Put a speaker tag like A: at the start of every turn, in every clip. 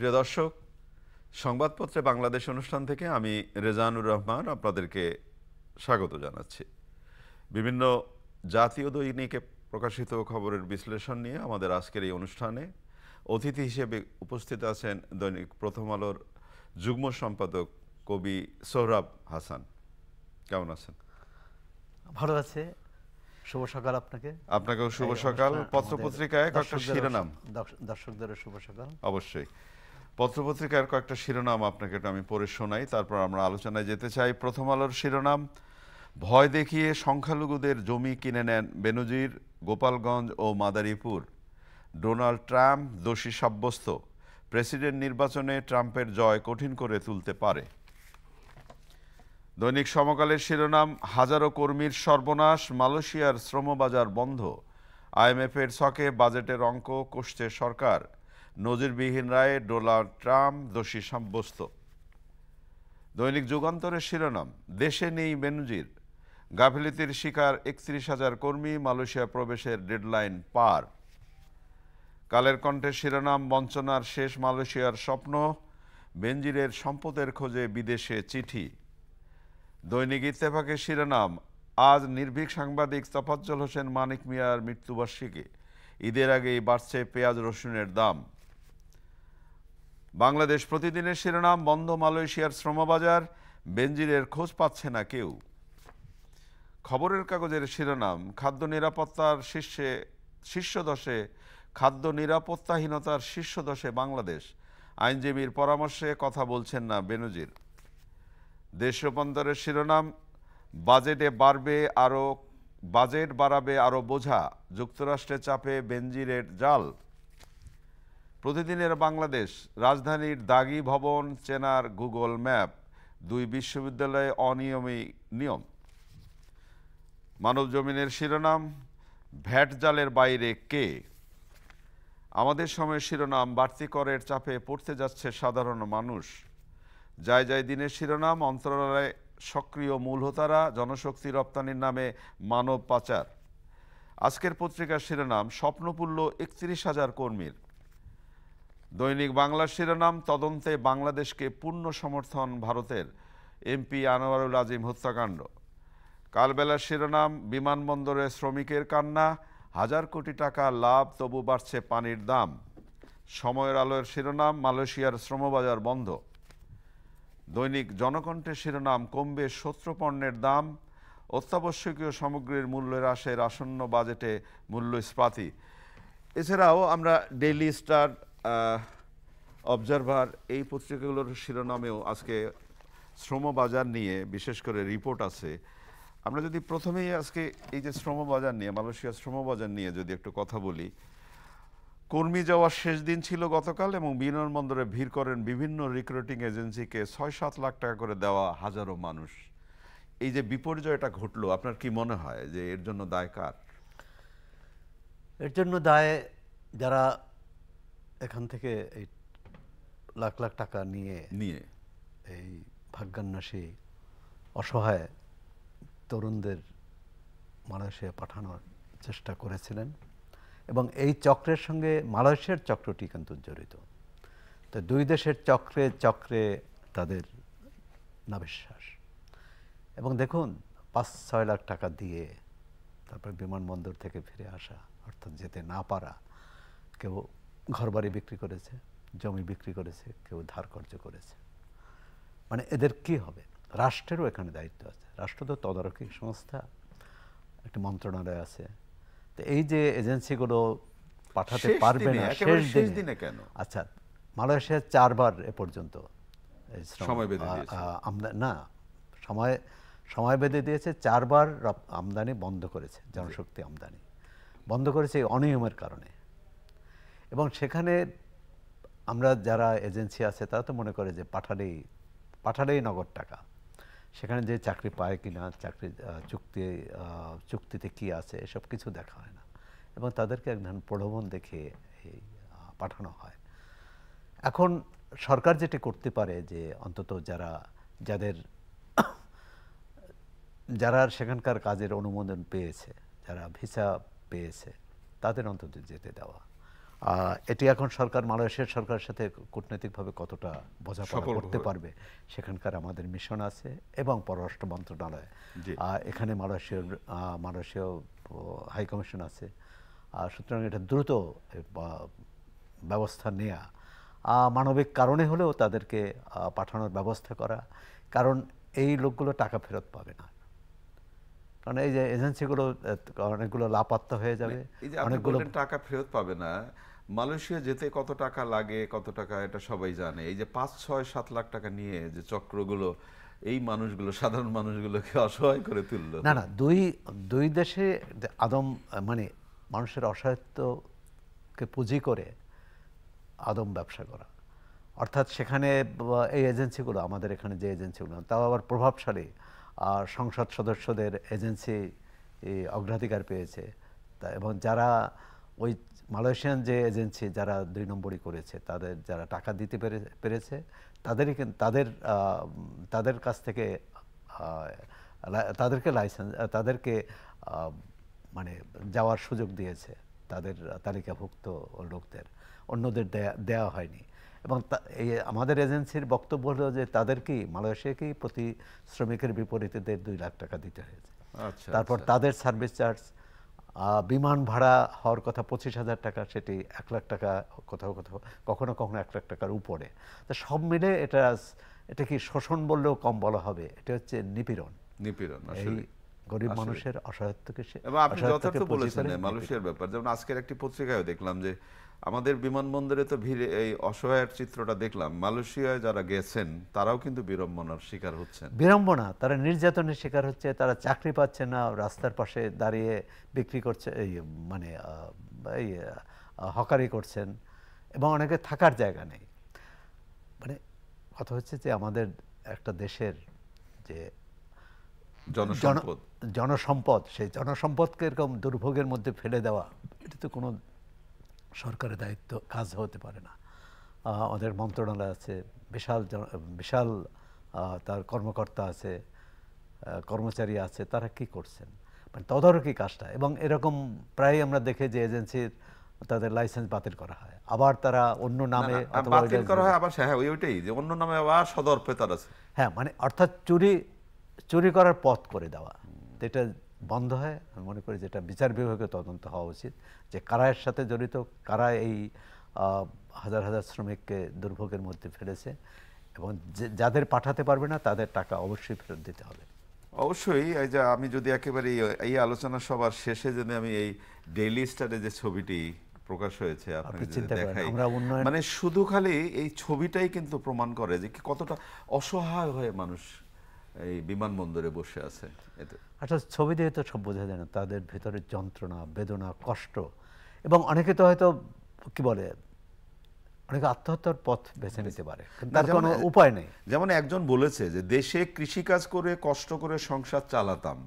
A: প্রিয় দর্শক, সংবাদপত্রে বাংলাদেশ অনুষ্ঠান থেকে আমি রেজানুর রহমান আপনাদেরকে স্বাগত জানাচ্ছি। বিভিন্ন জাতীয় দৈনিকে প্রকাশিত খবরের বিশ্লেষণ নিয়ে আমাদের আজকের এই অনুষ্ঠানে অতিথি হিসেবে উপস্থিত আছেন দৈনিক প্রথম আলোর যুগ্ম সম্পাদক কবি সোহরাব হাসান। কেমন আছেন?
B: ভালো আছে। শুভ সকাল আপনাকে।
A: আপনাকেও শুভ সকাল। পত্রপত্রিকায় কয়েকটা শিরোনাম,
B: দর্শকদেরও শুভ সকাল।
A: অবশ্যই পত্রপত্রিকার কয়েকটা শিরোনাম আপনাকে আমি পড়ে শোনাই, তারপর আমরা আলোচনায় যেতে চাই। প্রথম আলোর শিরোনাম, ভয় দেখিয়ে সংখ্যালঘুদের জমি কিনে নেন বেনজির, গোপালগঞ্জ ও মাদারীপুর। ডোনাল্ড ট্রাম্প দোষী সাব্যস্ত, প্রেসিডেন্ট নির্বাচনে ট্রাম্পের জয় কঠিন করে তুলতে পারে। দৈনিক সমকালের শিরোনাম, হাজারো কর্মীর সর্বনাশ, মালয়েশিয়ার শ্রমবাজার বন্ধ। আইএমএফের ছকে বাজেটের অঙ্ক কষছে সরকার। নজিরবিহীন রায়ে ডোনাল্ড ট্রাম্প দোষী সাব্যস্ত। দৈনিক যুগান্তরের শিরোনাম, দেশে নেই বেনজির, গাফিলতির শিকার ৩১,০০০ কর্মী, মালয়েশিয়া প্রবেশের ডেডলাইন পার। কালের কণ্ঠের শিরোনাম, বঞ্চনার শেষ মালয়েশিয়ার স্বপ্ন, বেনজিরের সম্পদের খোঁজে বিদেশে চিঠি। দৈনিক ইত্তেফাকের শিরোনাম, আজ নির্ভীক সাংবাদিক তোফাজ্জল হোসেন মানিক মিয়ার মৃত্যুবার্ষিকী, ঈদের আগেই বাড়ছে পেঁয়াজ রসুনের দাম। বাংলাদেশ প্রতিদিনের শিরোনাম, বন্ধ মালয়েশিয়ার শ্রমবাজার, বেনজিরের খোঁজ পাচ্ছে না কেউ। খবরের কাগজের শিরোনাম, খাদ্য নিরাপত্তার শীর্ষদশে, খাদ্য নিরাপত্তাহীনতার শীর্ষদশে বাংলাদেশ, আইনজীবীর পরামর্শে কথা বলছেন না বেনজির। দেশ রূপান্তরের শিরোনাম, বাজেট বাড়াবে আরও বোঝা, যুক্তরাষ্ট্রের চাপে বেনজিরের জাল। প্রতিদিনের বাংলাদেশ, রাজধানীর দাগি ভবন চেনার গুগল ম্যাপ, 2 বিশ্ববিদ্যালয়ে নিয়ম। মানবজমিনের শিরোনাম, ভ্যাট জালের বাইরে কে। আমাদের সময়ের শিরোনাম, বাড়তি করের চাপে পড়তে যাচ্ছে সাধারণ মানুষ। যায় দিনের শিরোনাম, অন্তরালে সক্রিয় মূল হোতারা, জনশক্তি রপ্তানির নামে মানব পাচার। আজকের পত্রিকার শিরোনাম, স্বপ্নপুল্য ৩১,০০০ কর্মীর। দৈনিক বাংলার শিরোনাম, তদন্তে বাংলাদেশকে পূর্ণ সমর্থন ভারতের, এমপি আনোয়ারুল আজিম হত্যাকাণ্ড। কালবেলার শিরোনাম, বিমানবন্দরে শ্রমিকের কান্না, ১,০০০ কোটি টাকা লাভ তবু বাড়ছে পানির দাম। সময়ের আলোর শিরোনাম, মালয়েশিয়ার শ্রমবাজার বন্ধ। দৈনিক জনকণ্ঠের শিরোনাম, কমবে শত্রুপণ্যের দাম, অত্যাবশ্যকীয় সামগ্রীর মূল্য হ্রাসের আসন্ন বাজেটে মূল্যস্ফীতি। এছাড়াও আমরা ডেইলি স্টার, অবজারভার এই পত্রিকাগুলোর শিরোনামেও আজকে শ্রমবাজার নিয়ে বিশেষ করে রিপোর্ট আছে। আমরা যদি প্রথমেই আজকে এই যে শ্রমবাজার নিয়ে, মালয়েশিয়ার শ্রমবাজার নিয়ে যদি একটু কথা বলি, কর্মী যাওয়ার শেষ দিন ছিল গতকাল এবং বিমানবন্দরে ভিড় করেন বিভিন্ন রিক্রুটিং এজেন্সিকে ৬-৭ লাখ টাকা করে দেওয়া হাজারো মানুষ। এই যে বিপর্যয়টা ঘটলো, আপনার কি মনে হয় যে এর জন্য দায় কার?
B: এর জন্য দায় যারা এখান থেকে এই লাখ লাখ টাকা নিয়ে এই ভাগ্যান্বেষী অসহায় তরুণদের মালয়েশিয়া পাঠানোর চেষ্টা করেছিলেন এবং এই চক্রের সঙ্গে মালয়েশিয়ার চক্রটি কিন্তু জড়িত। তো দুই দেশের চক্রে তাদের নাবিশ্বাস। এবং দেখুন, ৫-৬ লাখ টাকা দিয়ে তারপর বিমানবন্দর থেকে ফিরে আসা, অর্থাৎ যেতে না পারা। কেউ ঘরবাড়ি বিক্রি করেছে, জমি বিক্রি করেছে, কেউ ধার কর্জ করেছে। মানে এদের কি হবে? রাষ্ট্রেরও এখানে দায়িত্ব আছে। রাষ্ট্র তো তদারকি সংস্থা, একটি মন্ত্রণালয় আছে। তো এই যে এজেন্সিগুলো পাঠাতে পারবে না শেষ দিনে কেন? আচ্ছা, মালয়েশিয়া 4 বার এ পর্যন্ত সময় বেঁধে দিয়েছে। 4 বার আমদানি বন্ধ করেছে, জনশক্তি আমদানি বন্ধ করেছে অনিয়মের কারণে। এবং সেখানে আমরা যারা এজেন্সি আছে তারা তো মনে করে যে পাঠালেই নগদ টাকা। সেখানে যে চাকরি পায় কিনা, চুক্তিতে কি আছে, এসব কিছু দেখা হয় না এবং তাদেরকে এক ধরনের প্রলোভন দেখে পাঠানো হয়। এখন সরকার যেটি করতে পারে যে অন্তত যারা সেখানকার কাজের অনুমোদন পেয়েছে, যারা ভিসা পেয়েছে, তাদের অন্তত যেতে দেওয়া। এটি এখন সরকার, মালয়েশিয়ার সরকারের সাথে কূটনৈতিকভাবে কতটা বোঝাপড়া করতে পারবে, সেখানকার আমাদের মিশন আছে এবং পররাষ্ট্র মন্ত্রণালয়, এখানে মালয়েশীয় হাই কমিশন আছে। সুতরাং এটা দ্রুত ব্যবস্থা নেওয়া, মানবিক কারণে হলেও তাদেরকে পাঠানোর ব্যবস্থা করা, কারণ এই লোকগুলো টাকা ফেরত পাবে না। কারণ এই যে এজেন্সিগুলো অনেকগুলো লাপাত্তা হয়ে যাবে,
A: অনেকগুলো টাকা ফেরত পাবে না। মালয়েশিয়া যেতে কত টাকা লাগে, কত টাকা এটা সবাই জানে। এই যে 5-6-7 লাখ টাকা নিয়ে যে চক্রগুলো এই মানুষগুলো, সাধারণ মানুষগুলোকে অসহায় করে তুললো।
B: না, দুই দেশে আদম মানে মানুষের অসহায়ত্বকে পুঁজি করে আদম ব্যবসা করা, অর্থাৎ সেখানে এই এজেন্সিগুলো, আমাদের এখানে যে এজেন্সিগুলো, তাও আবার প্রভাবশালী সংসদ সদস্যদের এজেন্সি অগ্রাধিকার পেয়েছে। এবং যারা ওই মালয়েশিয়ান যে এজেন্সি যারা 2 নম্বরই করেছে, তাদের যারা টাকা দিতে পেরেছে তাদেরই তাদের কাছ থেকে তাদেরকে লাইসেন্স, তাদেরকে মানে যাওয়ার সুযোগ দিয়েছে তাদের তালিকাভুক্ত লোকদের, অন্যদের দেওয়া হয়নি। এবং এই আমাদের এজেন্সির বক্তব্য হলো যে তাদেরকেই, মালয়েশিয়াকেই প্রতি শ্রমিকের বিপরীতে 2 লাখ টাকা দিতে হয়েছে। তারপর তাদের সার্ভিস চার্জ, বিমান ভাড়া হওয়ার কথা 25,000 টাকা, সেটি 1 লাখ টাকা, কোথাও কখনো 1 লাখ টাকার উপরে। তো সব মিলে এটা কি শোষণ বললেও কম বলা হবে, এটা হচ্ছে নিপীড়ন। এই গরিব মানুষের অসহায়ত্বকে।
A: এবং আপনি যথার্থ বলেছেন মালয়েশিয়ার ব্যাপার। যেমন আজকের একটি পত্রিকায় দেখলাম যে আমাদের বিমানবন্দরে তো ভিড়ে এই অসহায়ের চিত্রটা দেখলাম, মালয়েশিয়ায় যারা গেছেন তারাও কিন্তু বিড়ম্বনার শিকার হচ্ছেন।
B: বিড়ম্বনা, তারা নির্যাতনের শিকার হচ্ছে, তারা চাকরি পাচ্ছে না, রাস্তার পাশে দাঁড়িয়ে বিক্রি করছে, এই মানে এই হকারি করছেন, এবং অনেকে থাকার জায়গা নেই। মানে কথা হচ্ছে যে আমাদের একটা দেশের যে জনসম্পদ, সেই জনসম্পদকে এরকম দুর্ভোগের মধ্যে ফেলে দেওয়া, এটা তো কোনো সরকারের দায়িত্ব কাজ হতে পারে না। আমাদের মন্ত্রণালয় আছে, বিশাল তার কর্মকর্তা আছে, কর্মচারী আছে, তারা কি করছেন, মানে তদারকি কাজটা। এবং এরকম প্রায় আমরা দেখে যে এজেন্সির তাদের লাইসেন্স বাতিল করা হয়, আবার তারা অন্য নামে
A: বাতিল করা হয়, আবার ওইটাই যে অন্য নামে আবার সদর পেতার আছে।
B: হ্যাঁ, মানে অর্থাৎ চুরি করার পথ করে দেওয়া। এটা বন্ধ হয়, আমি মনে করি যেটা বিচার বিভাগে তদন্ত হওয়া উচিত, যে কারা এর সাথে জড়িত, কারা এই হাজার হাজার শ্রমিককে দুর্ভোগের মধ্যে ফেলেছে, এবং যাদের পাঠাতে পারবে না তাদের টাকা অবশ্যই ফেরত দিতে হবে।
A: অবশ্যই। এই যে আমি যদি একেবারে এই আলোচনা সবার শেষে যদি আমি এই ডেইলি স্টারে যে ছবিটি প্রকাশ হয়েছে আপনাকে দেখাই, মানে শুধু খালি এই ছবিটাই কিন্তু প্রমাণ করে যে কতটা অসহায় হয়ে মানুষ এই বিমানবন্দরে বসে আছে।
B: আচ্ছা, ছবি দিয়ে তো সব বোঝা যায় না, তাদের ভেতরে যন্ত্রণা, বেদনা, কষ্ট, এবং অনেকে তো হয়তো কি বলে, অনেকে আত্মহত্যার পথ বেছে নিতে পারে, তার কোনো উপায় নেই।
A: যেমন একজন বলেছে যে দেশে কৃষিকাজ করে কষ্ট করে সংসার চালাতাম,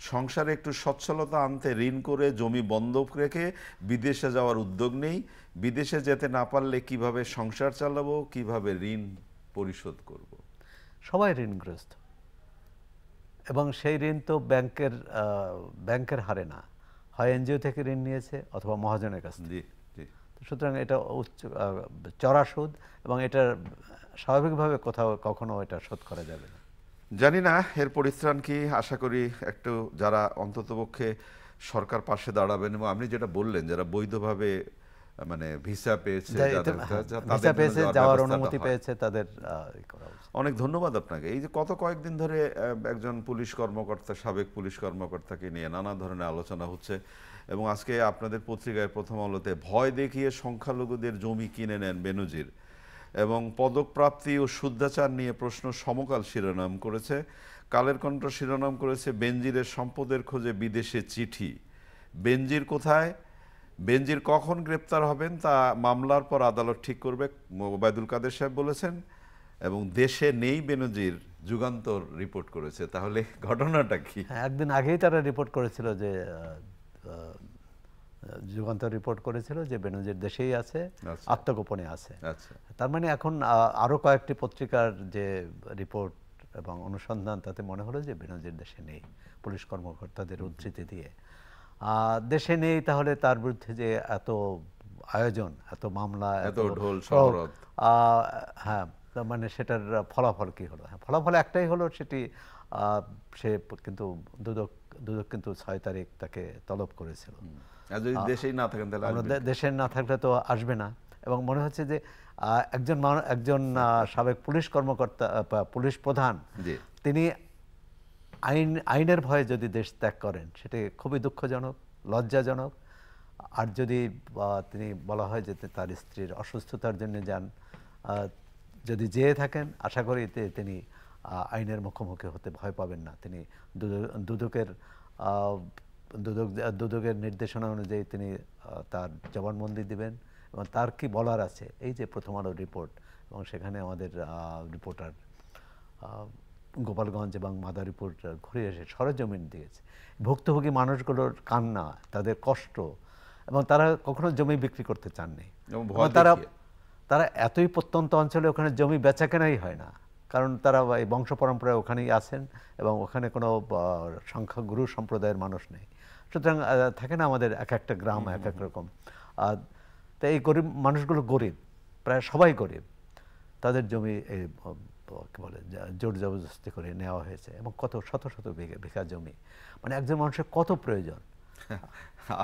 A: সংসারে একটু সচ্ছলতা আনতে ঋণ করে জমি বন্ধক রেখে বিদেশে যাওয়ার উদ্যোগ নেই, বিদেশে যেতে না পারলে কিভাবে সংসার চালাবো, কিভাবে ঋণ পরিশোধ করব।
B: সবাই ঋণগ্রস্ত, এবং সেই ঋণ তো ব্যাংকের হারে না, হয় এনজিও থেকে ঋণ নিয়েছে অথবা মহাজনের কাছ থেকে। সুতরাং এটা চড়া সুদ, এবং এটা স্বাভাবিকভাবে কখনো এটা শোধ করা যাবে না।
A: জানি না এর পরিত্রাণ কি। আশা করি একটু যারা অন্ততপক্ষে সরকার পাশে দাঁড়াবেন, এবং আপনি যেটা বললেন যারা বৈধভাবে মানে ভিসা পেয়েছে,
B: যাওয়ার অনুমতি পেয়েছে, তাদের করা উচিত।
A: অনেক ধন্যবাদ আপনাকে। এই যে কয়েকদিন ধরে একজন পুলিশ কর্মকর্তা, সাবেক পুলিশ কর্মকর্তাকে নিয়ে নানা ধরনের আলোচনা হচ্ছে, এবং আজকে আপনাদের পত্রিকায় প্রথম আলোতে ভয় দেখিয়ে সংখ্যালঘুদের জমি কিনে নেন বেনজির, এবং পদকপ্রাপ্তি ও শুদ্ধাচার নিয়ে প্রশ্ন সমকাল শিরোনাম করেছে। কালের কণ্ঠ শিরোনাম করেছে বেনজিরের সম্পদের খোঁজে বিদেশে চিঠি। বেনজির কোথায়, বেনজির কখন গ্রেপ্তার হবেন তা মামলার পর আদালত ঠিক করবে, ওবায়দুল কাদের সাহেব বলেছেন। এবং দেশে নেই বেনজির, যুগান্তর রিপোর্ট করেছে। তাহলে ঘটনাটা কি?
B: একদিন আগেই তারা রিপোর্ট করেছিল যে যুগান্তর রিপোর্ট করেছিল যে বেনজির দেশেই আছে, আত্মগোপনে আছে। তার মানে এখন আরো কয়েকটি পত্রিকার যে রিপোর্ট এবং অনুসন্ধান, তাতে মনে হলো যে বেনজির দেশে নেই, পুলিশ কর্মকর্তাদের উদ্ধৃতি দিয়ে দেশে নেই। তাহলে তার বিরুদ্ধে যে এত আয়োজন, এত মামলা,
A: এত ঢোল শহরত,
B: হ্যাঁ, মানে সেটার ফলাফল কি হলো? হ্যাঁ, ফলাফল একটাই হলো, সেটি সে কিন্তু দুদক দুদক কিন্তু ৬ তারিখ তাকে তলব করেছিল।
A: আর যদি দেশেই না থাকেন তাহলে
B: আমরা
A: আসবেন?
B: দেশে না থাকলে তো আসবে না। এবং মনে হচ্ছে যে একজন সাবেক পুলিশ কর্মকর্তা, পুলিশ প্রধান,
A: জি,
B: তিনি আইনের ভয়ে যদি দেশ ত্যাগ করেন, সেটি খুবই দুঃখজনক, লজ্জাজনক। আর যদি তিনি বলা হয় যে তার স্ত্রীর অসুস্থতার জন্য যান, যদি যেয়ে থাকেন, আশা করি তিনি আইনের মুখোমুখি হতে ভয় পাবেন না। তিনি দুদকের দুদকের নির্দেশনা অনুযায়ী তিনি তার জবানবন্দি দিবেন এবং তার কি বলার আছে, এই যে প্রথম আলো রিপোর্ট, এবং সেখানে আমাদের রিপোর্টার গোপালগঞ্জ এবং মাদারীপুর ঘুরে এসে সরেজমিন দিয়েছে। ভুক্তভোগী মানুষগুলোর কান্না, তাদের কষ্ট, এবং তারা কখনো জমি বিক্রি করতে চাননি। তারা এতই প্রত্যন্ত অঞ্চলে, ওখানে জমি বেচা কেনাই হয় না, কারণ তারা এই বংশ পরম্পরায় ওখানেই আছেন এবং ওখানে কোনো সংখ্যাগুরু সম্প্রদায়ের মানুষ নেই। সুতরাং থাকে না আমাদের এক একটা গ্রাম এক এক রকম। তাই এই গরিব মানুষগুলো গরিব, প্রায় সবাই গরিব, তাদের জমি এই কি বলে জোর জবরদস্তি করে নেওয়া হয়েছে, এবং কত শত শত বিঘা জমি। মানে একজন মানুষের কত প্রয়োজন।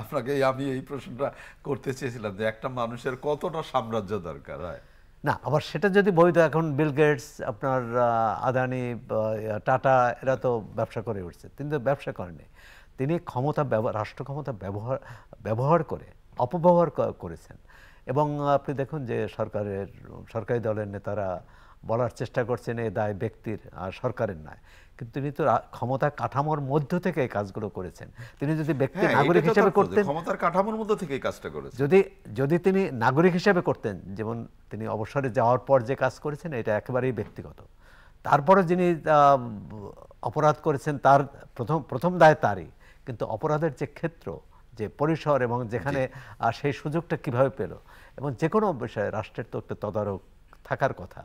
A: আপনাকে আমি এই প্রশ্নটা করতে চেয়েছিলাম যে একটা মানুষের কতটা সাম্রাজ্য দরকার হয়।
B: না, আবার সেটা যদি বৈধ, এখন বিল গেটস, আপনার আদানি, টাটা, এরা তো ব্যবসা করে উঠছে, তিনি তো ব্যবসা করেনি। তিনি রাষ্ট্র ক্ষমতা ব্যবহার করে অপব্যবহার করেছেন। এবং আপনি দেখুন যে সরকারি দলের নেতারা বলার চেষ্টা করছেন এই দায় ব্যক্তির আর সরকারের নয়, কিন্তু তিনি তো ক্ষমতা কাঠামোর মধ্য থেকে এই কাজগুলো করেছেন। তিনি যদি ব্যক্তি নাগরিক হিসেবে করতেন,
A: ক্ষমতার কাঠামোর মধ্য থেকে এই কাজটা করেছেন,
B: যদি তিনি নাগরিক হিসেবে করতেন, যেমন তিনি অবসরে যাওয়ার পর যে কাজ করেছেন, এটা একেবারেই ব্যক্তিগত। তারপরে যিনি অপরাধ করেছেন, তার প্রথম দায় তারই, কিন্তু অপরাধের যে ক্ষেত্র, যে পরিসর, এবং যেখানে সেই সুযোগটা কিভাবে পেল, এবং যে কোনো বিষয়ে রাষ্ট্রের তো একটা তদারক থাকার কথা,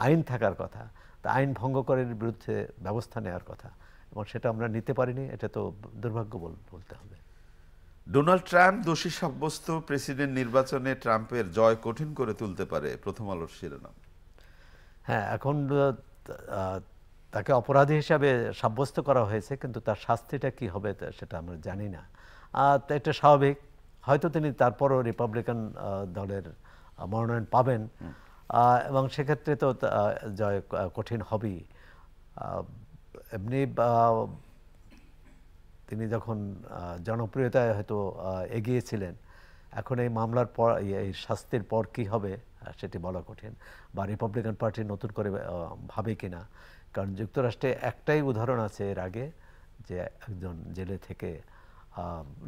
B: আইন থাকার কথা। তা আইন ভঙ্গ করার বিরুদ্ধে ব্যবস্থা নেওয়ার কথা, এবং সেটা আমরা নিতে পারিনি। এটা তো দুর্ভাগ্য বলতে হবে।
A: ডোনাল্ড ট্রাম্প দোষী সাব্যস্ত, প্রেসিডেন্ট নির্বাচনে ট্রাম্পের জয় কঠিন করে তুলতে পারে, প্রথম আলোর শিরোনাম।
B: হ্যাঁ, এখন তাকে অপরাধী হিসাবে সাব্যস্ত করা হয়েছে, কিন্তু তার শাস্তিটা কি হবে সেটা আমরা জানি না। এটা স্বাভাবিক, হয়তো তিনি তারপরও রিপাবলিকান দলের মনোনয়ন পাবেন, এবং সেক্ষেত্রে তো জয় কঠিন হবেই। এমনি তিনি যখন জনপ্রিয়তায় হয়তো এগিয়েছিলেন, এখন এই মামলার পর, এই শাস্তির পর কি হবে সেটি বলা কঠিন, বা রিপাবলিকান পার্টি নতুন করে ভাবে কিনা। কারণ যুক্তরাষ্ট্রে একটাই উদাহরণ আছে এর আগে, যে একজন জেলে থেকে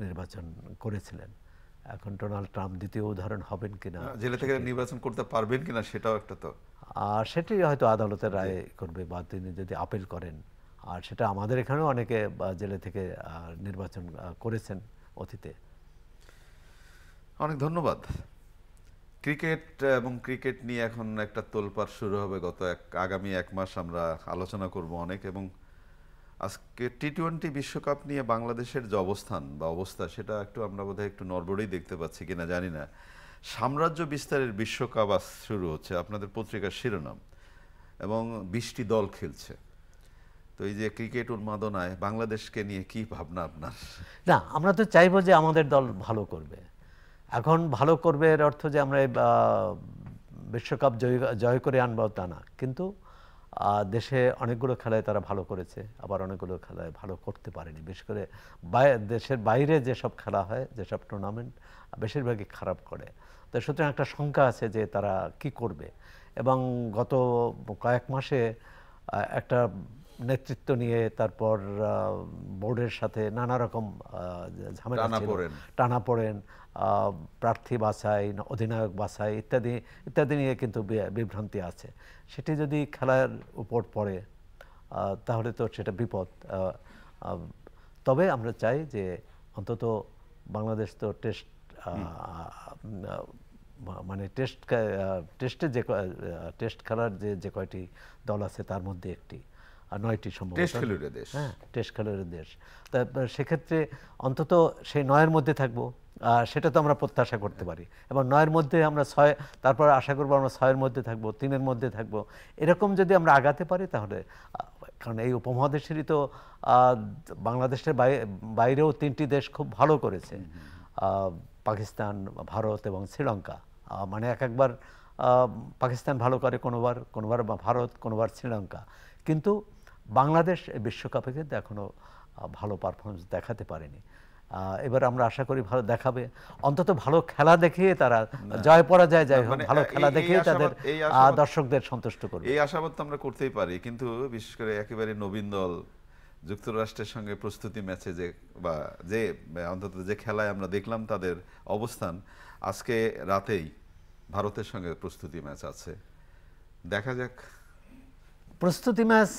B: নির্বাচন করেছিলেন। এখন ডোনাল্ড ট্রাম্প দ্বিতীয় উদাহরণ হবেন কিনা,
A: জেলে থেকে নির্বাচন করতে পারবেন কিনা সেটাও একটা তো,
B: সেটি হয়তো আদালতের রায় করবে, বা তিনি যদি আপিল করেন। আর সেটা আমাদের এখানেও অনেকে জেলে থেকে নির্বাচন করেছেন অতীতে।
A: অনেক ধন্যবাদ। ক্রিকেট এবং ক্রিকেট নিয়ে এখন একটা তোলপাড় শুরু হবে। আগামী 1 মাস আমরা আলোচনা করব অনেক, এবং আজকে টি-20 বিশ্বকাপ নিয়ে বাংলাদেশের যে অবস্থান বা অবস্থা, সেটা আমরা বোধহয় একটু নড়বড়েই দেখতে পাচ্ছি কিনা জানি না। সাম্রাজ্য বিস্তারের বিশ্বকাপ আজ শুরু হচ্ছে, আপনাদের পত্রিকার শিরোনাম, এবং 20টি দল খেলছে। তো এই যে ক্রিকেট উন্মাদনায় বাংলাদেশকে নিয়ে কি ভাবনা আপনার?
B: না, আমরা তো চাইবো যে আমাদের দল ভালো করবে। এখন ভালো করবে এর অর্থ যে আমরা বিশ্বকাপ জয় করে আনবো তা না, কিন্তু দেশে অনেকগুলো খেলায় তারা ভালো করেছে, আবার অনেকগুলো খেলায় ভালো করতে পারেনি। বিশেষ করে দেশের বাইরে যেসব খেলা হয়, যেসব টুর্নামেন্ট, বেশিরভাগই খারাপ করে। তো সুতরাং একটা শঙ্কা আছে যে তারা কি করবে। এবং গত কয়েক মাসে একটা নেতৃত্ব নিয়ে, তারপর বোর্ডের সাথে নানা রকম ঝামেলা ছিল, টানাপোড়েন, প্রার্থী বাছাই, অধিনায়ক বাছাই ইত্যাদি ইত্যাদি নিয়ে কিন্তু বিভ্রান্তি আছে। সেটি যদি খেলার উপর পড়ে তাহলে তো সেটা বিপদ। তবে আমরা চাই যে অন্তত বাংলাদেশ তো টেস্ট, মানে টেস্টে টেস্ট খেলার যে কয়টি দল আছে তার মধ্যে একটি, 9টি সম্ভবত
A: টেস্ট খেলুড়ে দেশ।
B: হ্যাঁ, টেস্ট খেলুড়ে দেশ। তা সেক্ষেত্রে অন্তত সেই 9-এর মধ্যে থাকবো, সেটা তো আমরা প্রত্যাশা করতে পারি। এবং 9-এর মধ্যে আমরা 6, তারপর আশা করবো আমরা 6-এর মধ্যে থাকবো, 3-এর মধ্যে থাকবো। এরকম যদি আমরা আগাতে পারি তাহলে, কারণ এই উপমহাদেশেরই তো বাংলাদেশের বাইরেও 3টি দেশ খুব ভালো করেছে, পাকিস্তান, ভারত এবং শ্রীলঙ্কা। মানে একবার পাকিস্তান ভালো করে, কোনোবার ভারত, কোনোবার শ্রীলঙ্কা। কিন্তু বাংলাদেশ বিশ্বকাপে কিন্তু এখনো ভালো পারফরমেন্স দেখাতে পারেনি। এবার আমরা আশা করি ভালো দেখাবে, অন্তত ভালো খেলা দেখিয়ে তারা জয় পরাজয় যাই হোক, ভালো খেলা দেখিয়ে তাদের দর্শকদের সন্তুষ্ট করবে।
A: এই আশাবাদ তো আমরা করতেই পারি, কিন্তু বিশেষ করে একেবারে নবীন দল যুক্তরাষ্ট্রের সঙ্গে প্রস্তুতি ম্যাচে যে অন্তত যে খেলায় আমরা দেখলাম তাদের অবস্থান, আজকে রাতেই ভারতের সঙ্গে প্রস্তুতি ম্যাচ আছে, দেখা যাক।
B: প্রস্তুতি ম্যাচ,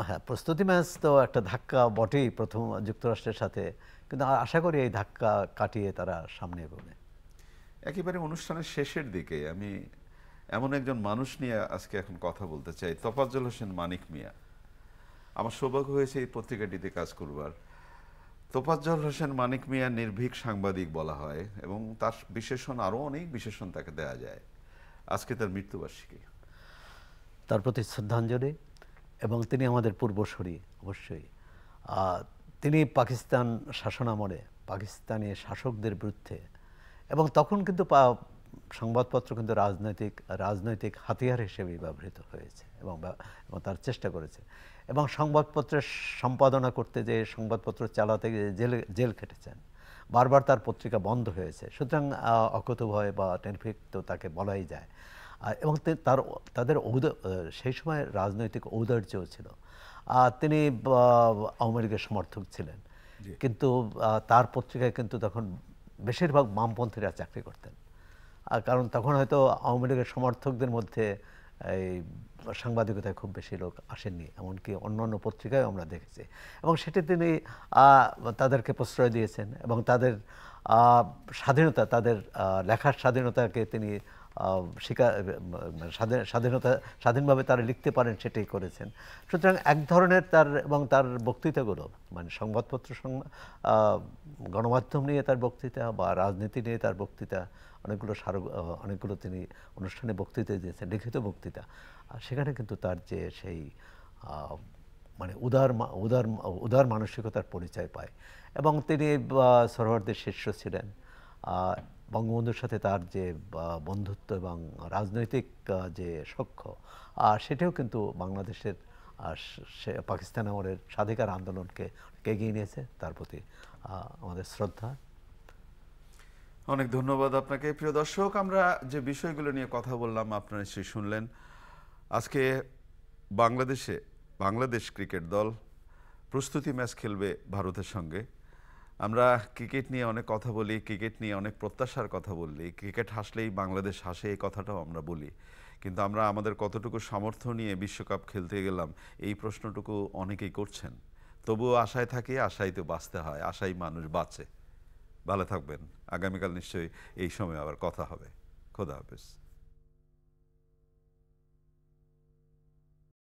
B: হ্যাঁ প্রস্তুতি ম্যাচ তো একটা ধাক্কা বটেই প্রথম যুক্তরাষ্ট্রের সাথে, কিন্তু আশা করি এই ধাক্কা কাটিয়ে তারা সামনে এগোবে।
A: একেবারে অনুষ্ঠানের শেষের দিকে আমি এমন একজন মানুষ নিয়ে আজকে এখন কথা বলতে চাই, তোফাজ্জল হোসেন মানিক মিয়া। আমার সৌভাগ্য হয়েছে এই পত্রিকাটিতে কাজ করবার। তোফাজ্জল হোসেন মানিক মিয়া নির্ভীক সাংবাদিক বলা হয়, এবং তার বিশেষণ, আরও অনেক বিশেষণ তাকে দেওয়া যায়। আজকে তার মৃত্যুবার্ষিকী,
B: তার প্রতি শ্রদ্ধাঞ্জলি। এবং তিনি আমাদের পূর্বসূরি অবশ্যই। তিনি পাকিস্তান শাসনামলে পাকিস্তানি শাসকদের বিরুদ্ধে, এবং তখন কিন্তু সংবাদপত্র কিন্তু রাজনৈতিক হাতিয়ার হিসেবেই ব্যবহৃত হয়েছে, এবং তার চেষ্টা করেছে। এবং সংবাদপত্রের সম্পাদনা করতে, যে সংবাদপত্র চালাতে গিয়ে জেল খেটেছেন, বারবার তার পত্রিকা বন্ধ হয়েছে। সুতরাং অকুতোভয় বা নির্ভীক তো তাকে বলাই যায়। এবং তাদের সেই সময় রাজনৈতিক ঔদার্যও ছিল। তিনি আওয়ামী লীগের সমর্থক ছিলেন, কিন্তু তার পত্রিকায় কিন্তু তখন বেশিরভাগ বামপন্থীরা চাকরি করতেন। কারণ তখন হয়তো আওয়ামী লীগের সমর্থকদের মধ্যে এই সাংবাদিকতায় খুব বেশি লোক আসেননি, এমনকি অন্যান্য পত্রিকায় আমরা দেখেছি। এবং সেটি তিনি তাদেরকে প্রশ্রয় দিয়েছেন, এবং তাদের স্বাধীনতা, তাদের লেখার স্বাধীনতাকে তিনি স্বাধীনভাবে তারা লিখতে পারেন সেটাই করেছেন। সুতরাং এক ধরনের তার বক্তৃতাগুলো, মানে সংবাদপত্র, গণমাধ্যম নিয়ে তার বক্তৃতা বা রাজনীতি নিয়ে তার বক্তৃতা, অনেকগুলো তিনি অনুষ্ঠানে বক্তৃতা দিয়েছেন, লিখিত বক্তৃতা। সেখানে কিন্তু তার যে সেই মানে উদার মানসিকতার পরিচয় পায়। এবং তিনি সরোয়ার্দের শিষ্য ছিলেন। বঙ্গবন্ধুর সাথে তার যে বন্ধুত্ব এবং রাজনৈতিক যে সখ্য, সেটাও কিন্তু বাংলাদেশের পাকিস্তান আমলের স্বাধিকার আন্দোলনকে এগিয়ে নিয়েছে। তার প্রতি আমাদের শ্রদ্ধা।
A: অনেক ধন্যবাদ আপনাকে। প্রিয় দর্শক, আমরা যে বিষয়গুলো নিয়ে কথা বললাম আপনারা নিশ্চয়ই শুনলেন। আজকে বাংলাদেশ ক্রিকেট দল প্রস্তুতি ম্যাচ খেলবে ভারতের সঙ্গে। আমরা ক্রিকেট নিয়ে অনেক কথা বলি, ক্রিকেট নিয়ে অনেক প্রত্যাশার কথা বললি, ক্রিকেট হাসলেই বাংলাদেশ হাসে, এই কথাটাও আমরা বলি। কিন্তু আমরা আমাদের কতটুকু সামর্থ্য নিয়ে বিশ্বকাপ খেলতে গেলাম, এই প্রশ্নটুকু অনেকেই করছেন। তবুও আশায় থাকি, আশায় তো বাঁচতে হয়, আশায় মানুষ বাঁচে। ভালো থাকবেন। আগামীকাল নিশ্চয়ই এই সময় আবার কথা হবে। খোদা হাফেজ।